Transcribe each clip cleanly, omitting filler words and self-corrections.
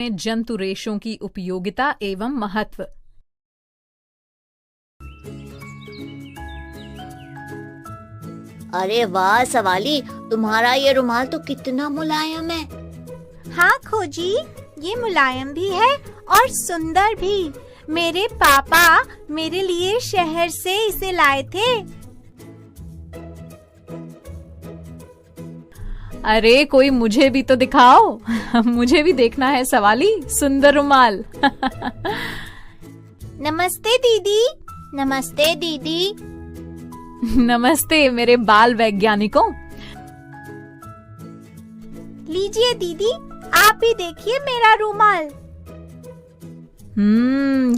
जंतु रेशों की उपयोगिता एवं महत्व। अरे वाह सवाली, तुम्हारा ये रुमाल तो कितना मुलायम है। हाँ खोजी, ये मुलायम भी है और सुंदर भी। मेरे पापा मेरे लिए शहर से इसे लाए थे। अरे कोई मुझे भी तो दिखाओ। मुझे भी देखना है सवाली, सुंदर रुमाल। नमस्ते दीदी। नमस्ते दीदी। नमस्ते मेरे बाल वैज्ञानिकों। लीजिए दीदी, आप भी देखिए मेरा रुमाल।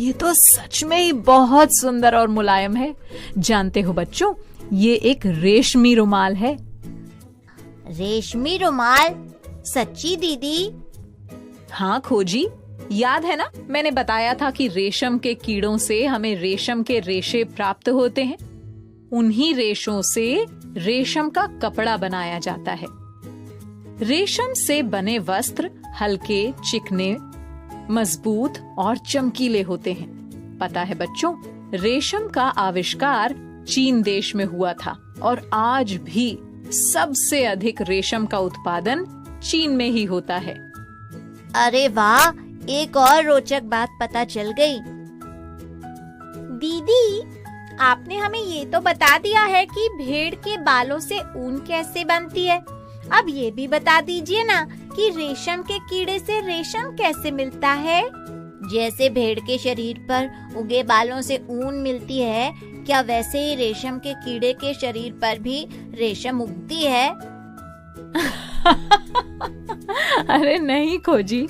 ये तो सच में ही बहुत सुंदर और मुलायम है। जानते हो बच्चों, ये एक रेशमी रुमाल है। रेशमी रुमाल? सच्ची दीदी? हाँ खोजी, याद है ना, मैंने बताया था कि रेशम के कीड़ों से हमें रेशम के रेशे प्राप्त होते हैं। उन्हीं रेशों से रेशम का कपड़ा बनाया जाता है। रेशम से बने वस्त्र हल्के, चिकने, मजबूत और चमकीले होते हैं। पता है बच्चों, रेशम का आविष्कार चीन देश में हुआ था और आज भी सबसे अधिक रेशम का उत्पादन चीन में ही होता है। अरे वाह, एक और रोचक बात पता चल गई। दीदी, आपने हमें ये तो बता दिया है कि भेड़ के बालों से ऊन कैसे बनती है। अब ये भी बता दीजिए ना कि रेशम के कीड़े से रेशम कैसे मिलता है। जैसे भेड़ के शरीर पर उगे बालों से ऊन मिलती है, क्या वैसे ही रेशम के कीड़े के शरीर पर भी रेशम उगती है? अरे नहीं खोजी,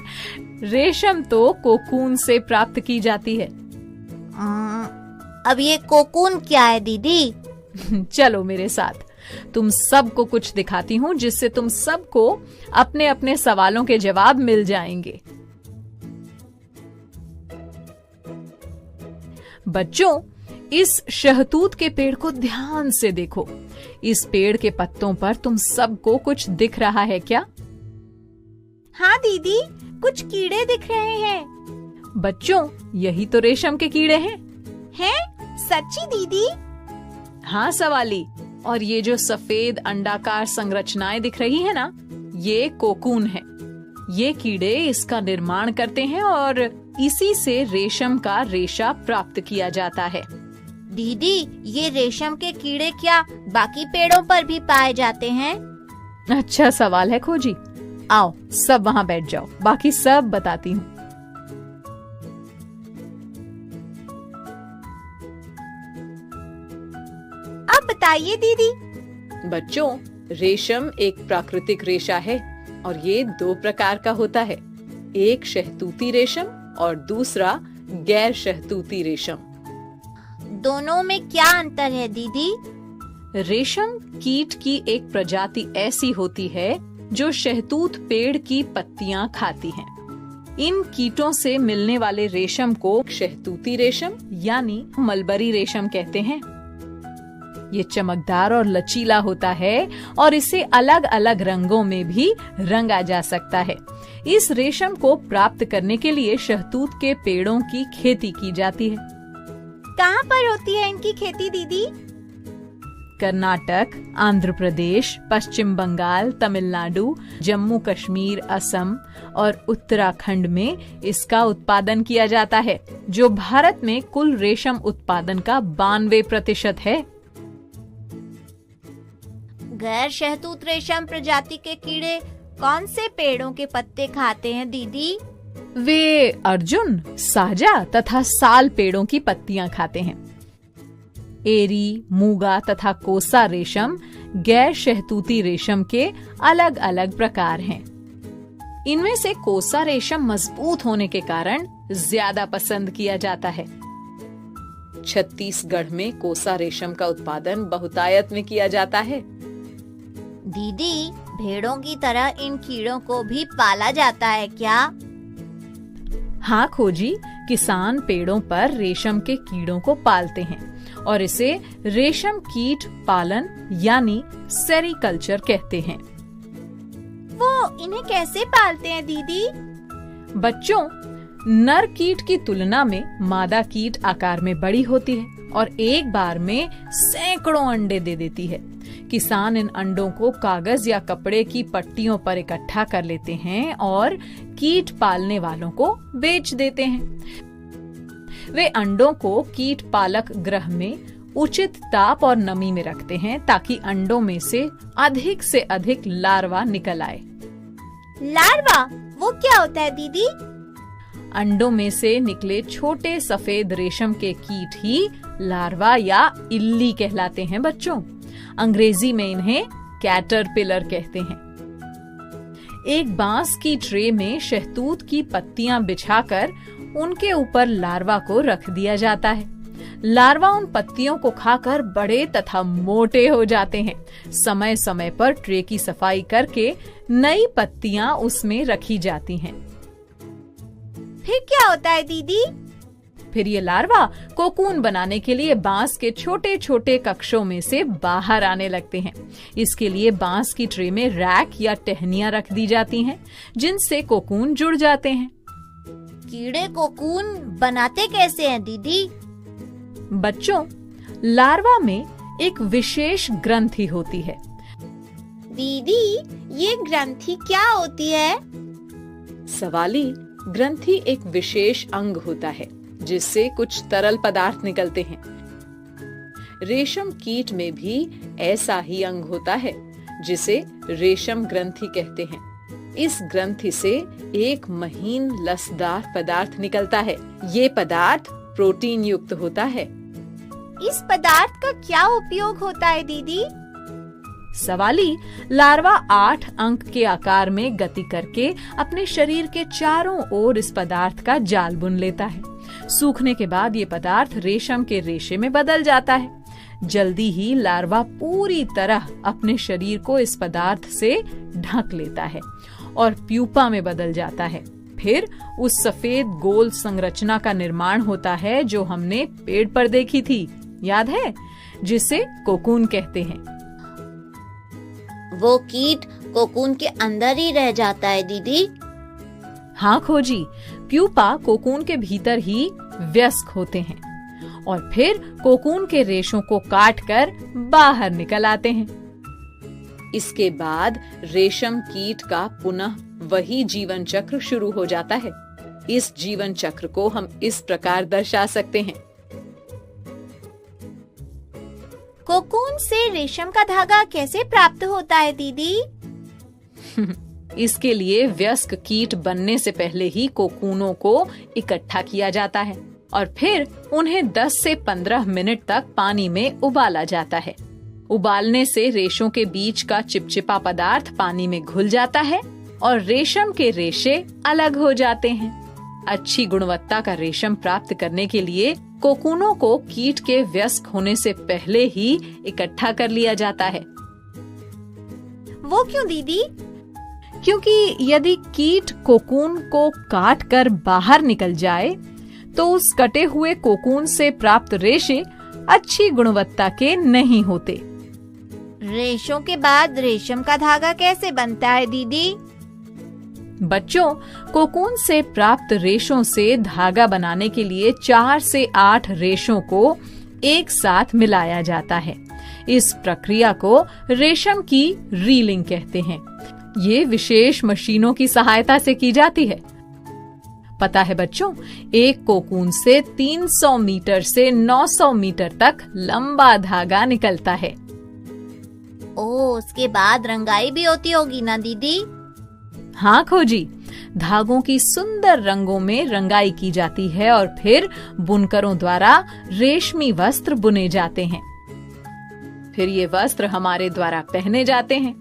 रेशम तो कोकून से प्राप्त की जाती है। अब ये कोकून क्या है दीदी? चलो मेरे साथ, तुम सबको कुछ दिखाती हूँ जिससे तुम सबको अपने अपने सवालों के जवाब मिल जाएंगे। बच्चों, इस शहतूत के पेड़ को ध्यान से देखो। इस पेड़ के पत्तों पर तुम सबको कुछ दिख रहा है क्या? हाँ दीदी, कुछ कीड़े दिख रहे हैं। बच्चों, यही तो रेशम के कीड़े हैं। हैं? सच्ची दीदी? हाँ सवाली, और ये जो सफेद अंडाकार संरचनाएं दिख रही है ना, ये कोकून है। ये कीड़े इसका निर्माण करते हैं और इसी से रेशम का रेशा प्राप्त किया जाता है। दीदी, ये रेशम के कीड़े क्या बाकी पेड़ों पर भी पाए जाते हैं? अच्छा सवाल है खोजी। आओ सब वहाँ बैठ जाओ, बाकी सब बताती हूँ। अब बताइए दीदी। बच्चों, रेशम एक प्राकृतिक रेशा है और ये दो प्रकार का होता है। एक शहतूती रेशम और दूसरा गैर शहतूती रेशम। दोनों में क्या अंतर है दीदी? रेशम कीट की एक प्रजाति ऐसी होती है जो शहतूत पेड़ की पत्तियां खाती हैं। इन कीटों से मिलने वाले रेशम को शहतूती रेशम यानी मलबरी रेशम कहते हैं। ये चमकदार और लचीला होता है और इसे अलग अलग रंगों में भी रंगा जा सकता है। इस रेशम को प्राप्त करने के लिए शहतूत के पेड़ों की खेती की जाती है। कहाँ पर होती है इनकी खेती दीदी? कर्नाटक, आंध्र प्रदेश, पश्चिम बंगाल, तमिलनाडु, जम्मू कश्मीर, असम और उत्तराखंड में इसका उत्पादन किया जाता है, जो भारत में कुल रेशम उत्पादन का 92% है। गैर शहतूत रेशम प्रजाति के कीड़े कौन से पेड़ों के पत्ते खाते हैं दीदी? वे अर्जुन, साजा तथा साल पेड़ों की पत्तियां खाते हैं। एरी, मूंगा तथा कोसा रेशम गैर शहतूती रेशम के अलग अलग प्रकार हैं। इनमें से कोसा रेशम मजबूत होने के कारण ज्यादा पसंद किया जाता है। छत्तीसगढ़ में कोसा रेशम का उत्पादन बहुतायत में किया जाता है। दीदी, भेड़ों की तरह इन कीड़ों को भी पाला जाता है क्या? हाँ खोजी, किसान पेड़ों पर रेशम के कीड़ों को पालते हैं और इसे रेशम कीट पालन यानी सेरीकल्चर कहते हैं। वो इन्हें कैसे पालते हैं दीदी? बच्चों, नर कीट की तुलना में मादा कीट आकार में बड़ी होती है और एक बार में सैकड़ों अंडे दे देती है। किसान इन अंडों को कागज या कपड़े की पट्टियों पर इकट्ठा कर लेते हैं और कीट पालने वालों को बेच देते हैं। वे अंडों को कीट पालक गृह में उचित ताप और नमी में रखते हैं ताकि अंडों में से अधिक लार्वा निकल आए। लार्वा वो क्या होता है दीदी? अंडों में से निकले छोटे सफेद रेशम के कीट ही लार्वा या इल्ली कहलाते हैं बच्चों। अंग्रेजी में इन्हें कैटरपिलर कहते हैं। एक बांस की ट्रे में शहतूत की पत्तियां बिछाकर उनके ऊपर लार्वा को रख दिया जाता है। लार्वा उन पत्तियों को खाकर बड़े तथा मोटे हो जाते हैं। समय समय पर ट्रे की सफाई करके नई पत्तियां उसमें रखी जाती हैं। फिर क्या होता है दीदी? फिर ये लार्वा कोकून बनाने के लिए बांस के छोटे छोटे कक्षों में से बाहर आने लगते हैं। इसके लिए बांस की ट्रे में रैक या टहनियां रख दी जाती हैं, जिनसे कोकून जुड़ जाते हैं। कीड़े कोकून बनाते कैसे हैं दीदी? बच्चों, लार्वा में एक विशेष ग्रंथि होती है। दीदी, ये ग्रंथि क्या होती है? सवाली, ग्रंथि एक विशेष अंग होता है जिससे कुछ तरल पदार्थ निकलते हैं। रेशम कीट में भी ऐसा ही अंग होता है जिसे रेशम ग्रंथि कहते हैं। इस ग्रंथि से एक महीन लसदार पदार्थ निकलता है। ये पदार्थ प्रोटीन युक्त होता है। इस पदार्थ का क्या उपयोग होता है दीदी? सवाली, लार्वा 8 अंक के आकार में गति करके अपने शरीर के चारों ओर इस पदार्थ का जाल बुन लेता है। सूखने के बाद ये पदार्थ रेशम के रेशे में बदल जाता है। जल्दी ही लार्वा पूरी तरह अपने शरीर को इस पदार्थ से ढक लेता है और प्यूपा में बदल जाता है। फिर उस सफेद गोल संरचना का निर्माण होता है जो हमने पेड़ पर देखी थी, याद है, जिसे कोकून कहते हैं। वो कीट कोकून के अंदर ही रह जाता है दीदी? हाँ खोजी, प्यूपा कोकून के भीतर ही वयस्क होते हैं और फिर कोकून के रेशों को काटकर बाहर निकल आते हैं। इसके बाद रेशम कीट का पुनः वही जीवन चक्र शुरू हो जाता है। इस जीवन चक्र को हम इस प्रकार दर्शा सकते हैं। कोकून से रेशम का धागा कैसे प्राप्त होता है दीदी? इसके लिए वयस्क कीट बनने से पहले ही कोकूनों को इकट्ठा किया जाता है और फिर उन्हें 10 से 15 मिनट तक पानी में उबाला जाता है। उबालने से रेशों के बीच का चिपचिपा पदार्थ पानी में घुल जाता है और रेशम के रेशे अलग हो जाते हैं। अच्छी गुणवत्ता का रेशम प्राप्त करने के लिए कोकूनों को कीट के वयस्क होने से पहले ही इकट्ठा कर लिया जाता है। वो क्यों दीदी? क्योंकि यदि कीट कोकून को काट कर बाहर निकल जाए तो उस कटे हुए कोकून से प्राप्त रेशे अच्छी गुणवत्ता के नहीं होते। रेशों के बाद रेशम का धागा कैसे बनता है दीदी? बच्चों, कोकून से प्राप्त रेशों से धागा बनाने के लिए 4 से 8 रेशों को एक साथ मिलाया जाता है। इस प्रक्रिया को रेशम की रीलिंग कहते हैं। ये विशेष मशीनों की सहायता से की जाती है। पता है बच्चों, एक कोकून से 300 मीटर से 900 मीटर तक लंबा धागा निकलता है। ओह, उसके बाद रंगाई भी होती होगी ना दीदी? हाँ खोजी, धागों की सुंदर रंगों में रंगाई की जाती है और फिर बुनकरों द्वारा रेशमी वस्त्र बुने जाते हैं। फिर ये वस्त्र हमारे द्वारा पहने जाते हैं।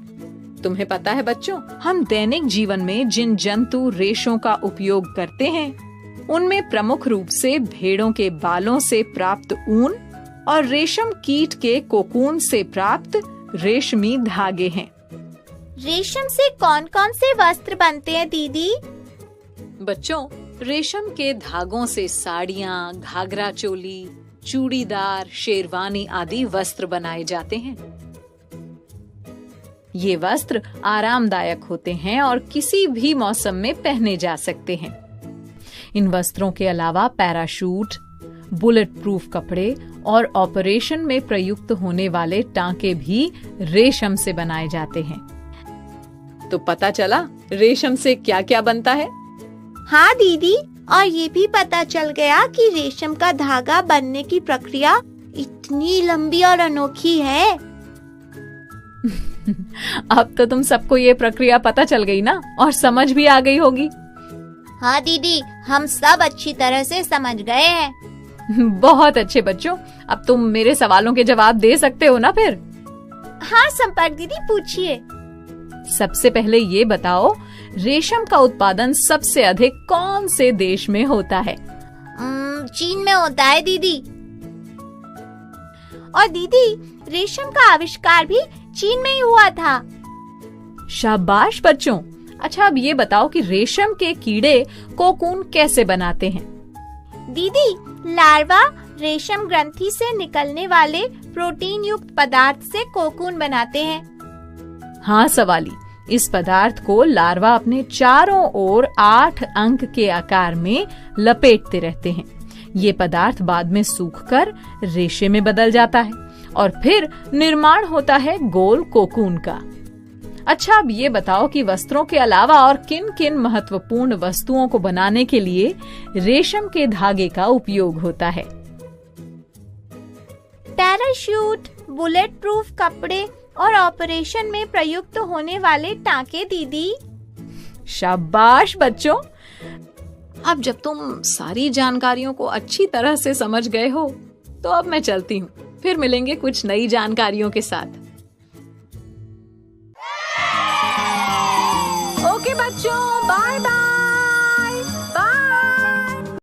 तुम्हें पता है बच्चों, हम दैनिक जीवन में जिन जंतु रेशों का उपयोग करते हैं उनमें प्रमुख रूप से भेड़ों के बालों से प्राप्त ऊन और रेशम कीट के कोकून से प्राप्त रेशमी धागे हैं। रेशम से कौन कौन से वस्त्र बनते हैं दीदी? बच्चों, रेशम के धागों से साड़ियाँ, घाघरा चोली, चूड़ीदार, शेरवानी आदि वस्त्र बनाए जाते हैं। ये वस्त्र आरामदायक होते हैं और किसी भी मौसम में पहने जा सकते हैं। इन वस्त्रों के अलावा पैराशूट, बुलेट प्रूफ कपड़े और ऑपरेशन में प्रयुक्त होने वाले टांके भी रेशम से बनाए जाते हैं। तो पता चला रेशम से क्या क्या बनता है? हाँ दीदी, और ये भी पता चल गया कि रेशम का धागा बनने की प्रक्रिया इतनी लंबी और अनोखी है। अब तो तुम सबको ये प्रक्रिया पता चल गई ना, और समझ भी आ गई होगी। हाँ दीदी, हम सब अच्छी तरह से समझ गए हैं। बहुत अच्छे बच्चों, अब तुम मेरे सवालों के जवाब दे सकते हो ना फिर? हाँ संपर्क दीदी, पूछिए। सबसे पहले ये बताओ, रेशम का उत्पादन सबसे अधिक कौन से देश में होता है? चीन में होता है दीदी। और दीदी, रेशम का आविष्कार भी चीन में ही हुआ था। शाबाश बच्चों। अच्छा, अब ये बताओ कि रेशम के कीड़े कोकून कैसे बनाते हैं? दीदी, लार्वा रेशम ग्रंथि से निकलने वाले प्रोटीन युक्त पदार्थ से कोकून बनाते हैं। हाँ सवाली, इस पदार्थ को लार्वा अपने चारों ओर 8 अंक के आकार में लपेटते रहते हैं। ये पदार्थ बाद में सूखकर रेशे में बदल जाता है और फिर निर्माण होता है गोल कोकून का। अच्छा, अब ये बताओ कि वस्त्रों के अलावा और किन किन महत्वपूर्ण वस्तुओं को बनाने के लिए रेशम के धागे का उपयोग होता है? पैराशूट, बुलेट प्रूफ कपड़े और ऑपरेशन में प्रयुक्त होने वाले टांके दीदी। शाबाश बच्चों। अब जब तुम सारी जानकारियों को अच्छी तरह से समझ गए हो, तो अब मैं चलती हूँ। फिर मिलेंगे कुछ नई जानकारियों के साथ। ओके बच्चों, बाय बाय।